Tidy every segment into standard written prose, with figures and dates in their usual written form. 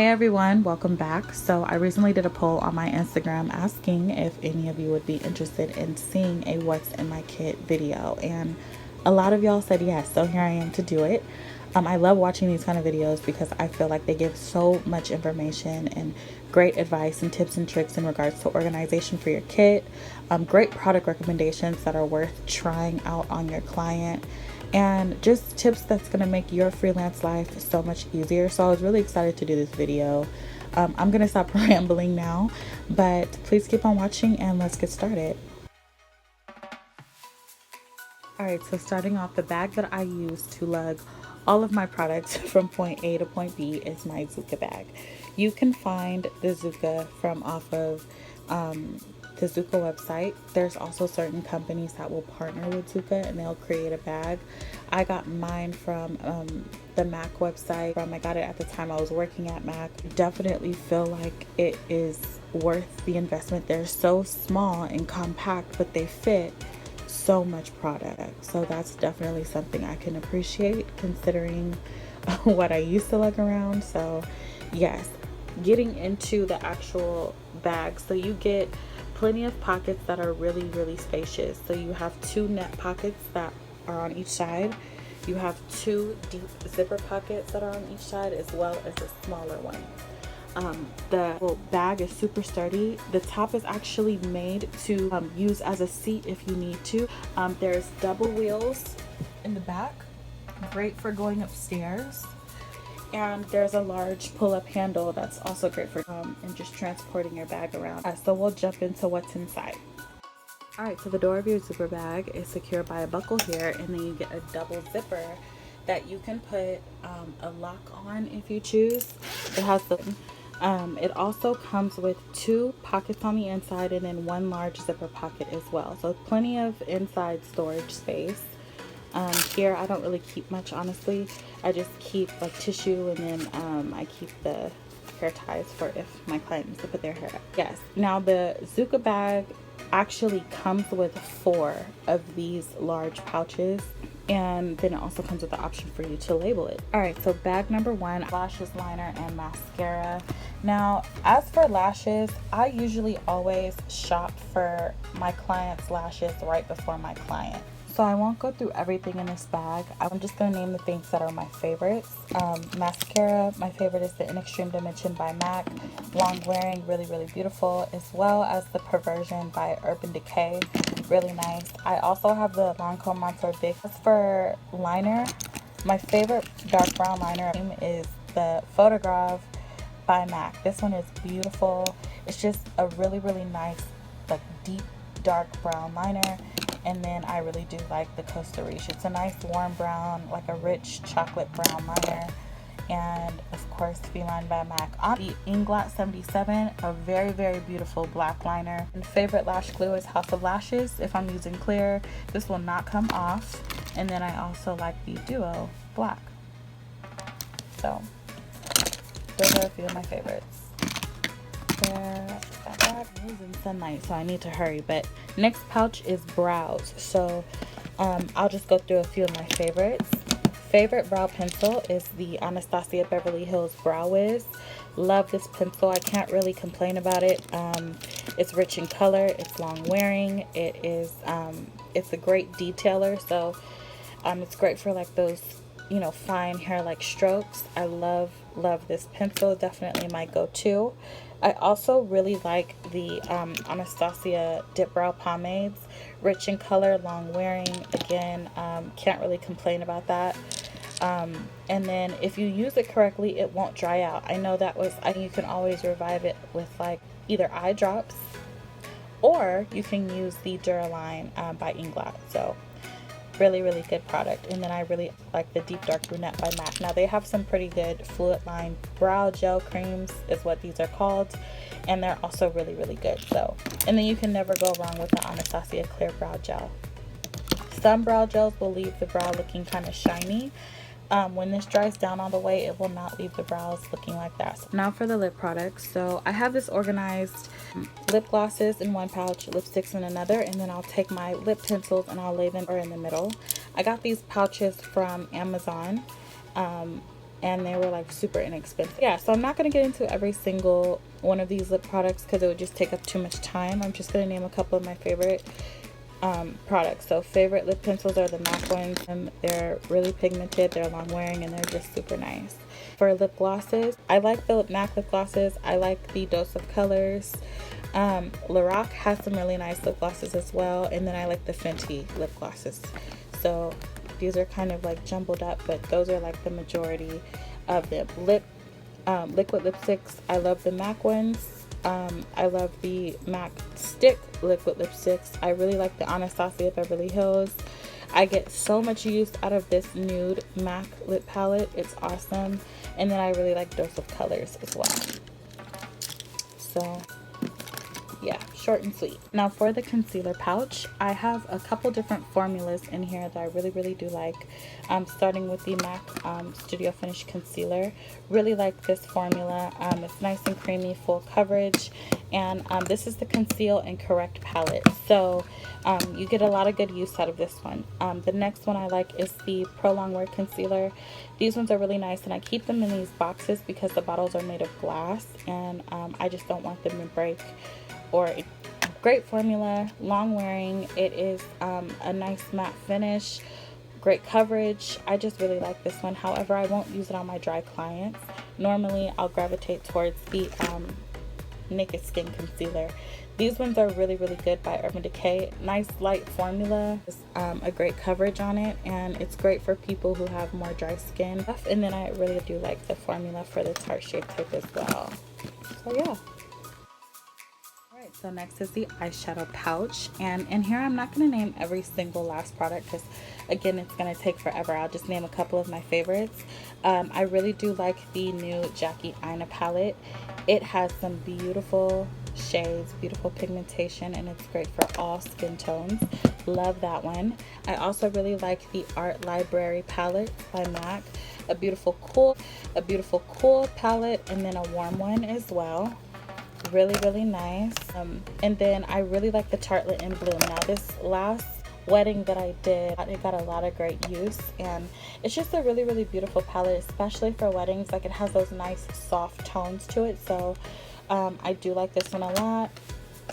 Hey everyone, welcome back. So I recently did a poll on my Instagram asking if any of you would be interested in seeing a what's in my kit video, and a lot of y'all said yes, so here I am to do it. I love watching these kind of videos because I feel like they give so much information and great advice and tips and tricks in regards to organization for your kit, great product recommendations that are worth trying out on your client, and just tips that's going to make your freelance life so much easier. So I was really excited to do this video. I'm going to stop rambling now, but please keep on watching and let's get started. Alright, so starting off, the bag that I use to lug all of my products from point A to point B is my Zuca bag. You can find the Zuca from off of the Zuca website. There's also certain companies that will partner with Zuca and they'll create a bag. I got mine from the MAC website. I got it at the time I was working at MAC. Definitely feel like it is worth the investment. They're so small and compact, but they fit so much product. So that's definitely something I can appreciate considering what I used to lug around. So yes, getting into the actual bag. So you get plenty of pockets that are really spacious. So you have two net pockets that are on each side. You have two deep zipper pockets that are on each side, as well as a smaller one. The bag is super sturdy. The top is actually made to use as a seat if you need to. There's double wheels in the back, great for going upstairs. And there's a large pull-up handle that's also great for and just transporting your bag around. So we'll jump into what's inside. Alright, so the door of your zipper bag is secured by a buckle here, and then you get a double zipper that you can put a lock on if you choose. It has the it also comes with two pockets on the inside and then one large zipper pocket as well. So plenty of inside storage space. Here I don't really keep much, honestly. I just keep like tissue, and then I keep the hair ties for if my client needs to put their hair up. Yes, now the Zuca bag actually comes with 4 of these large pouches, and then it also comes with the option for you to label it. Alright, so bag number 1, lashes, liner, and mascara. Now, as for lashes, I usually always shop for my client's lashes right before my client. So I won't go through everything in this bag. I'm just going to name the things that are my favorites. Mascara, my favorite is the In Extreme Dimension by MAC. Long wearing, really beautiful, as well as the Perversion by Urban Decay. Really nice. I also have the Lancome Monster Big. As for liner, my favorite dark brown liner is the Photograph by MAC. This one is beautiful. It's just a really nice, like deep dark brown liner. And then I really do like the Costa Rica. It's a nice warm brown, like a rich chocolate brown liner. And of course, Feline by MAC. On the Inglass 77, a very beautiful black liner. And favorite lash glue is House of Lashes. If I'm using clear, this will not come off. And then I also like the Duo black. So those are a few of my favorites. There, that bag is in sunlight, so I need to hurry. But next pouch is brows. So I'll just go through a few of my favorites. Favorite brow pencil is the Anastasia Beverly Hills Brow Wiz. Love this pencil. I can't really complain about it. It's rich in color. It's long wearing. It is it's a great detailer. So it's great for like those, you know, fine hair like strokes. I love this pencil. Definitely my go-to. I also really like the Anastasia Dip Brow Pomades. Rich in color, long wearing. Again, can't really complain about that. And then if you use it correctly, it won't dry out. I know that was, you can always revive it with like either eye drops, or you can use the Duraline by Inglass. So really good product. And then I really like the Deep Dark Brunette by MAC. Now they have some pretty good fluid line brow gel creams is what these are called, and they're also really good. So, and then you can never go wrong with the Anastasia Clear Brow Gel. Some brow gels will leave the brow looking kind of shiny. When this dries down all the way, it will not leave the brows looking like that. So now for the lip products. So I have this organized: lip glosses in one pouch, lipsticks in another, and then I'll take my lip pencils and I'll lay them in the middle. I got these pouches from Amazon. and they were like super inexpensive. Yeah, so I'm not going to get into every single one of these lip products because it would just take up too much time. I'm just going to name a couple of my favorite products. So favorite lip pencils are the MAC ones, and they're really pigmented, they're long wearing, and they're just super nice. For lip glosses, I like the MAC lip glosses. I like the Dose of Colors. Lorac has some really nice lip glosses as well, and then I like the Fenty lip glosses. So these are kind of like jumbled up, but those are like the majority of them. Liquid lipsticks, I love the MAC ones. I love the MAC stick liquid lipsticks. I really like the Anastasia Beverly Hills. I get so much use out of this nude MAC lip palette. It's awesome. And then I really like Dose of Colors as well. So yeah, short and sweet. Now for the concealer pouch, I have a couple different formulas in here that I really do like. Starting with the MAC Studio Finish Concealer. Really like this formula. It's nice and creamy, full coverage, and this is the Conceal and Correct palette. So you get a lot of good use out of this one. The next one I like is the Pro Longwear Concealer. These ones are really nice, and I keep them in these boxes because the bottles are made of glass, and I just don't want them to break. Or great formula, long wearing. It is a nice matte finish, great coverage. I just really like this one. However, I won't use it on my dry clients. Normally I'll gravitate towards the Naked Skin Concealer. These ones are really good by Urban Decay. Nice light formula, a great coverage on it, and it's great for people who have more dry skin. And then I really do like the formula for the Tarte Shape Tape as well. So yeah. So next is the eyeshadow pouch, and in here I'm not going to name every single last product because again it's going to take forever. I'll just name a couple of my favorites. I really do like the new Jackie Aina palette. It has some beautiful shades, beautiful pigmentation, and it's great for all skin tones. Love that one. I also really like the Art Library palette by MAC. A beautiful cool palette, and then a warm one as well. Really nice. And then I really like the Tartelette in Bloom. Now this last wedding that I did, it got a lot of great use, and it's just a really beautiful palette, especially for weddings. Like, it has those nice soft tones to it, so I do like this one a lot.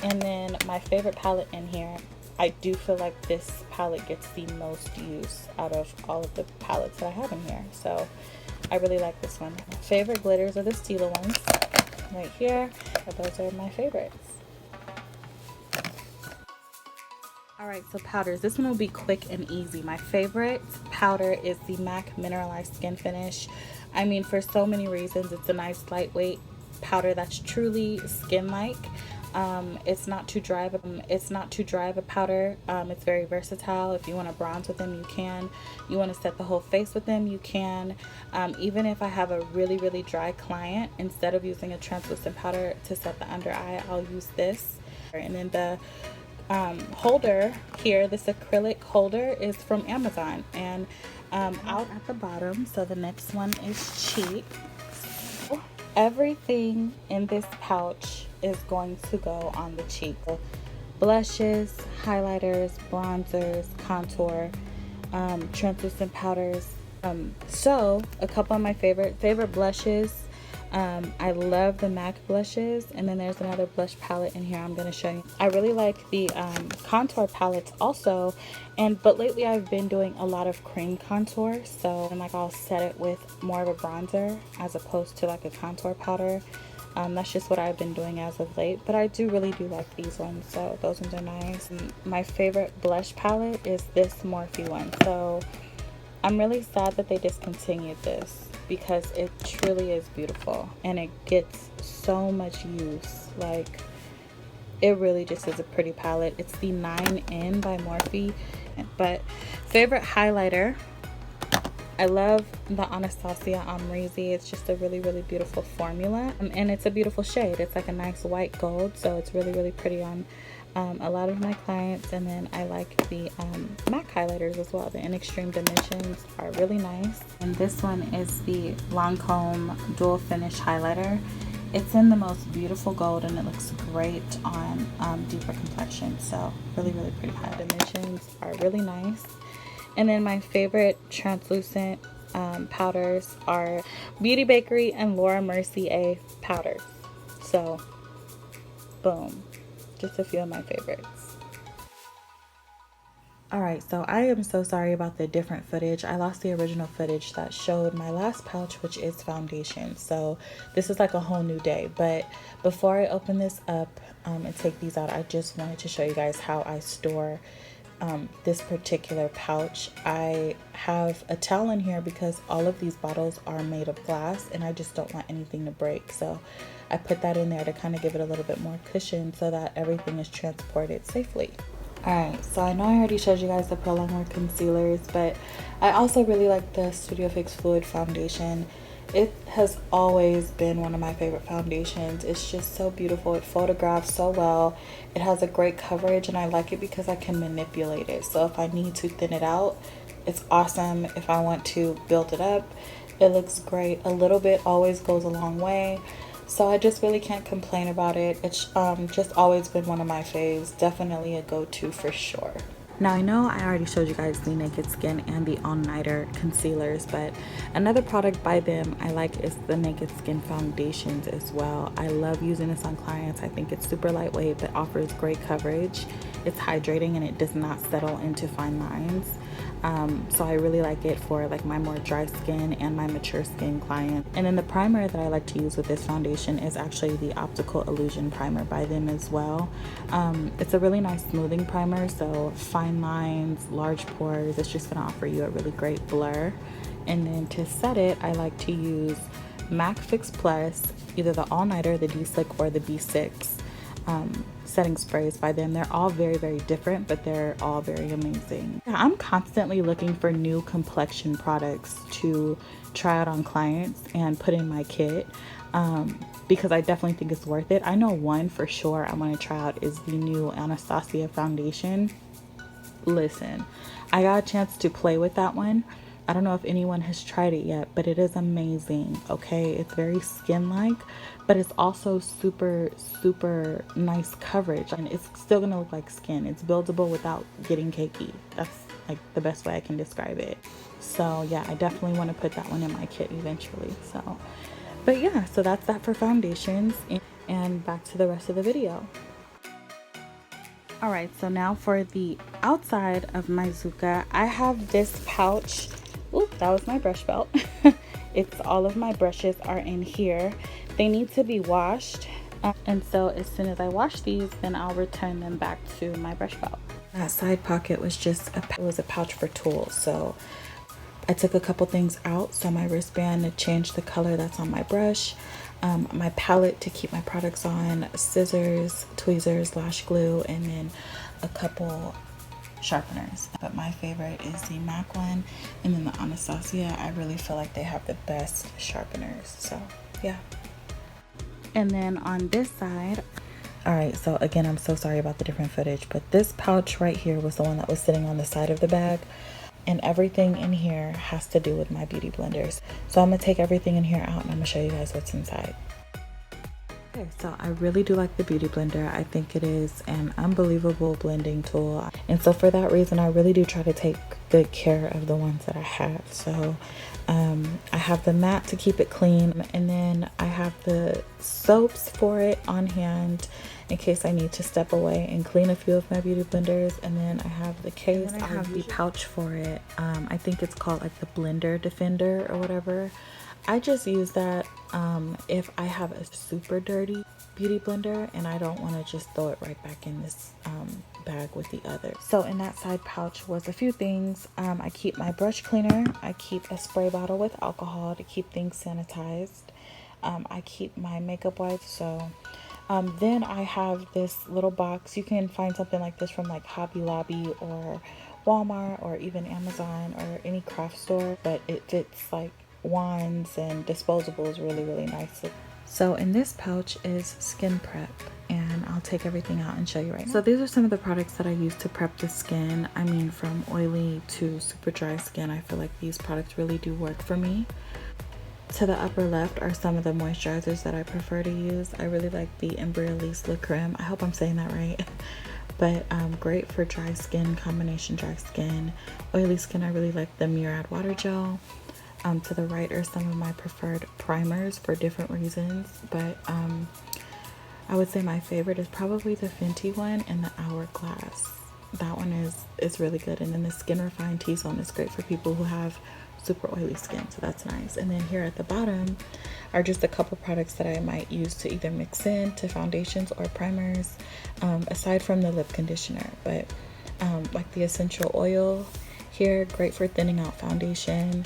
And then my favorite palette in here, I do feel like this palette gets the most use out of all of the palettes that I have in here, so I really like this one. Favorite glitters are the Stilla ones right here. Those are my favorites. Alright, so powders. This one will be quick and easy. My favorite powder is the MAC Mineralized Skin Finish. I mean, for so many reasons. It's a nice lightweight powder that's truly skin-like. It's not too dry of a powder. It's very versatile. If you want to bronze with them, you can. You want to set the whole face with them, you can. Even if I have a really dry client, instead of using a translucent powder to set the under eye, I'll use this. And then the holder here, this acrylic holder, is from Amazon, and out at the bottom. So the next one is cheek. Everything in this pouch is going to go on the cheek. Blushes, highlighters, bronzers, contour, translucent powders. So a couple of my favorite blushes. I love the MAC blushes, and then there's another blush palette in here I'm going to show you. I really like the contour palettes also, but lately I've been doing a lot of cream contour, so like I'll set it with more of a bronzer as opposed to like a contour powder. That's just what I've been doing as of late, but I really do like these ones, so those ones are nice. And my favorite blush palette is this Morphe one, so I'm really sad that they discontinued this because it truly is beautiful and it gets so much use. Like, it really just is a pretty palette. It's the 9N by Morphe. But favorite highlighter, I love the Anastasia Amrezy. It's just a really beautiful formula, and it's a beautiful shade. It's like a nice white gold, so it's really pretty on a lot of my clients. And then I like the MAC highlighters as well. The In Extreme Dimensions are really nice. And this one is the Lancome Dual Finish Highlighter. It's in the most beautiful gold, and it looks great on deeper complexion. So really pretty. Dimensions are really nice. And then my favorite translucent powders are Beauty Bakerie and Laura Mercier powders. So, boom. Just a few of my favorites. Alright, so I am so sorry about the different footage. I lost the original footage that showed my last pouch, which is foundation. So this is like a whole new day. But before I open this up and take these out, I just wanted to show you guys how I store this particular pouch. I have a towel in here because all of these bottles are made of glass and I just don't want anything to break. So I put that in there to kind of give it a little bit more cushion so that everything is transported safely. Alright, so I know I already showed you guys the Pro Longwear concealers, but I also really like the Studio Fix Fluid Foundation. It has always been one of my favorite foundations. It's just so beautiful. It photographs so well. It has a great coverage and I like it because I can manipulate it. So if I need to thin it out, it's awesome. If I want to build it up, it looks great. A little bit always goes a long way. So I just really can't complain about it. It's just always been one of my faves. Definitely a go-to for sure. Now I know I already showed you guys the Naked Skin and the All Nighter concealers, but another product by them I like is the Naked Skin foundations as well. I love using this on clients. I think it's super lightweight but offers great coverage. It's hydrating and it does not settle into fine lines. So I really like it for like my more dry skin and my mature skin clients. And then the primer that I like to use with this foundation is actually the Optical Illusion primer by them as well. It's a really nice smoothing primer, so fine lines, large pores, it's just going to offer you a really great blur. And then to set it, I like to use MAC Fix Plus, either the All Nighter, the D-Slick, or the B6 setting sprays by them. They're all very, very different, but they're all very amazing. I'm constantly looking for new complexion products to try out on clients and put in my kit because I definitely think it's worth it. I know one for sure I want to try out is the new Anastasia foundation. Listen, I got a chance to play with that one. I don't know if anyone has tried it yet, but it is amazing. Okay, it's very skin-like, but it's also super, super nice coverage, and it's still gonna look like skin. It's buildable without getting cakey. That's like the best way I can describe it. So yeah, I definitely want to put that one in my kit eventually. So, but yeah, so that's that for foundations, and back to the rest of the video. Alright, so now for the outside of my Zuca, I have this pouch. Oop, that was my brush belt. It's all of my brushes are in here. They need to be washed. And so as soon as I wash these, then I'll return them back to my brush belt. That side pocket was just it was a pouch for tools. So I took a couple things out. So my wristband to change the color that's on my brush. My palette to keep my products on, scissors, tweezers, lash glue, and then a couple sharpeners. But my favorite is the MAC one, and then the Anastasia. I really feel like they have the best sharpeners. So yeah. And then on this side, alright, so again, I'm so sorry about the different footage, but this pouch right here was the one that was sitting on the side of the bag. And everything in here has to do with my beauty blenders. So I'm gonna take everything in here out and I'm gonna show you guys what's inside. Okay, so I really do like the beauty blender. I think it is an unbelievable blending tool. And so for that reason, I really do try to take good care of the ones that I have. So I have the mat to keep it clean. And then I have the soaps for it on hand in case I need to step away and clean a few of my beauty blenders. And then I have the case. I have the pouch for it. I think it's called like the Blender Defender or whatever. I just use that if I have a super dirty beauty blender and I don't want to just throw it right back in this bag with the other. So in that side pouch was a few things. I keep my brush cleaner. I keep a spray bottle with alcohol to keep things sanitized. I keep my makeup wipes. So then I have this little box. You can find something like this from like Hobby Lobby or Walmart or even Amazon or any craft store, but it fits like wands and disposables really, really nicely. So in this pouch is skin prep, and I'll take everything out and show you right now. So these are some of the products that I use to prep the skin. I mean, from oily to super dry skin, I feel like these products really do work for me. To the upper left are some of the moisturizers that I prefer to use. I really like the Embryolisse Le Creme. I hope I'm saying that right. But great for dry skin, combination dry skin. Oily skin, I really like the Murad Water Gel. To the right are some of my preferred primers for different reasons, but I would say my favorite is probably the Fenty one and the Hourglass. That one is really good. And then the Skin Refined T-Zone is great for people who have super oily skin, so that's nice. And then here at the bottom are just a couple products that I might use to either mix in to foundations or primers, aside from the lip conditioner. But like the essential oil here, great for thinning out foundation.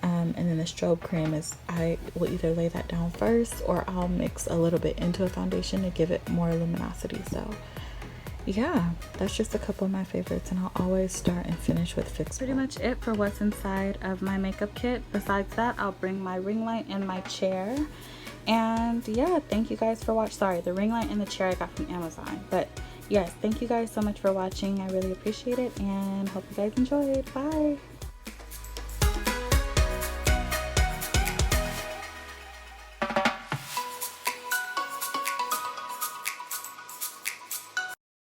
And then the strobe cream is, I will either lay that down first or I'll mix a little bit into a foundation to give it more luminosity. So yeah, that's just a couple of my favorites, and I'll always start and finish with Fix. Pretty much it for what's inside of my makeup kit. Besides that, I'll bring my ring light and my chair. And yeah, thank you guys for watching. Sorry, the ring light and the chair I got from Amazon. But yes, thank you guys so much for watching. I really appreciate it and hope you guys enjoyed. Bye.